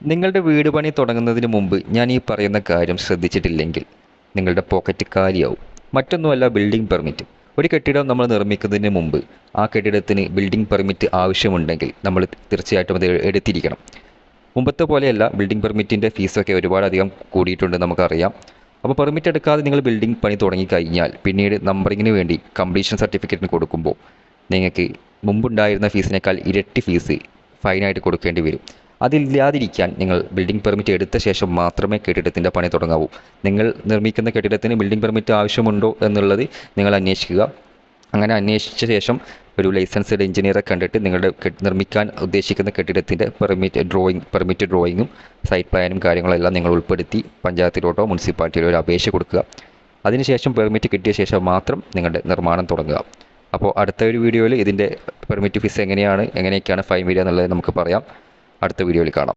നിങ്ങളുടെ വീട് പണി തുടങ്ങുന്നതിന് മുമ്പ് ഞാൻ ഈ പറയുന്ന കാര്യം ശ്രദ്ധിച്ചിട്ടില്ലെങ്കിൽ നിങ്ങളുടെ പോക്കറ്റ് കാലിയാവും. മറ്റൊന്നുമല്ല, ബിൽഡിംഗ് പെർമിറ്റ്. ഒരു കെട്ടിടം നമ്മൾ നിർമ്മിക്കുന്നതിന് മുമ്പ് ആ കെട്ടിടത്തിന് ബിൽഡിംഗ് പെർമിറ്റ് ആവശ്യമുണ്ടെങ്കിൽ നമ്മൾ തീർച്ചയായിട്ടും അത് എടുത്തിരിക്കണം. മുമ്പത്തെ പോലെയല്ല, ബിൽഡിംഗ് പെർമിറ്റിൻ്റെ ഫീസൊക്കെ ഒരുപാടധികം കൂടിയിട്ടുണ്ട് നമുക്കറിയാം. അപ്പോൾ പെർമിറ്റ് എടുക്കാതെ നിങ്ങൾ ബിൽഡിംഗ് പണി തുടങ്ങിക്കഴിഞ്ഞാൽ പിന്നീട് നമ്പറിങ്ങിന് വേണ്ടി കംപ്ലീഷൻ സർട്ടിഫിക്കറ്റിന് കൊടുക്കുമ്പോൾ നിങ്ങൾക്ക് മുമ്പുണ്ടായിരുന്ന ഫീസിനേക്കാൾ ഇരട്ടി ഫീസ് ഫൈനായിട്ട് കൊടുക്കേണ്ടി വരും. അതില്ലാതിരിക്കാൻ നിങ്ങൾ ബിൽഡിംഗ് പെർമിറ്റ് എടുത്ത ശേഷം മാത്രമേ കെട്ടിടത്തിൻ്റെ പണി തുടങ്ങാവൂ. നിങ്ങൾ നിർമ്മിക്കുന്ന കെട്ടിടത്തിന് ബിൽഡിംഗ് പെർമിറ്റ് ആവശ്യമുണ്ടോ എന്നുള്ളത് നിങ്ങൾ അന്വേഷിക്കുക. അങ്ങനെ അന്വേഷിച്ച ശേഷം ഒരു ലൈസൻസ്ഡ് എഞ്ചിനീയറെ കണ്ടിട്ട് നിങ്ങളുടെ നിർമ്മിക്കാൻ ഉദ്ദേശിക്കുന്ന കെട്ടിടത്തിൻ്റെ പെർമിറ്റ് ഡ്രോയിങ്ങും സൈറ്റ് പ്ലാനും കാര്യങ്ങളെല്ലാം നിങ്ങൾ ഉൾപ്പെടുത്തി പഞ്ചായത്തിലോട്ടോ മുനിസിപ്പാലിറ്റിയിലോ ഒരു അപേക്ഷ കൊടുക്കുക. അതിനുശേഷം പെർമിറ്റ് കിട്ടിയ ശേഷം മാത്രം നിങ്ങളുടെ നിർമ്മാണം തുടങ്ങുക. അപ്പോൾ അടുത്ത ഒരു വീഡിയോയിൽ ഇതിൻ്റെ പെർമിറ്റ് ഫീസ് എങ്ങനെയൊക്കെയാണ് ഫൈൻ വരിക എന്നുള്ളത് നമുക്ക് പറയാം. അടുത്ത വീഡിയോയിൽ കാണാം.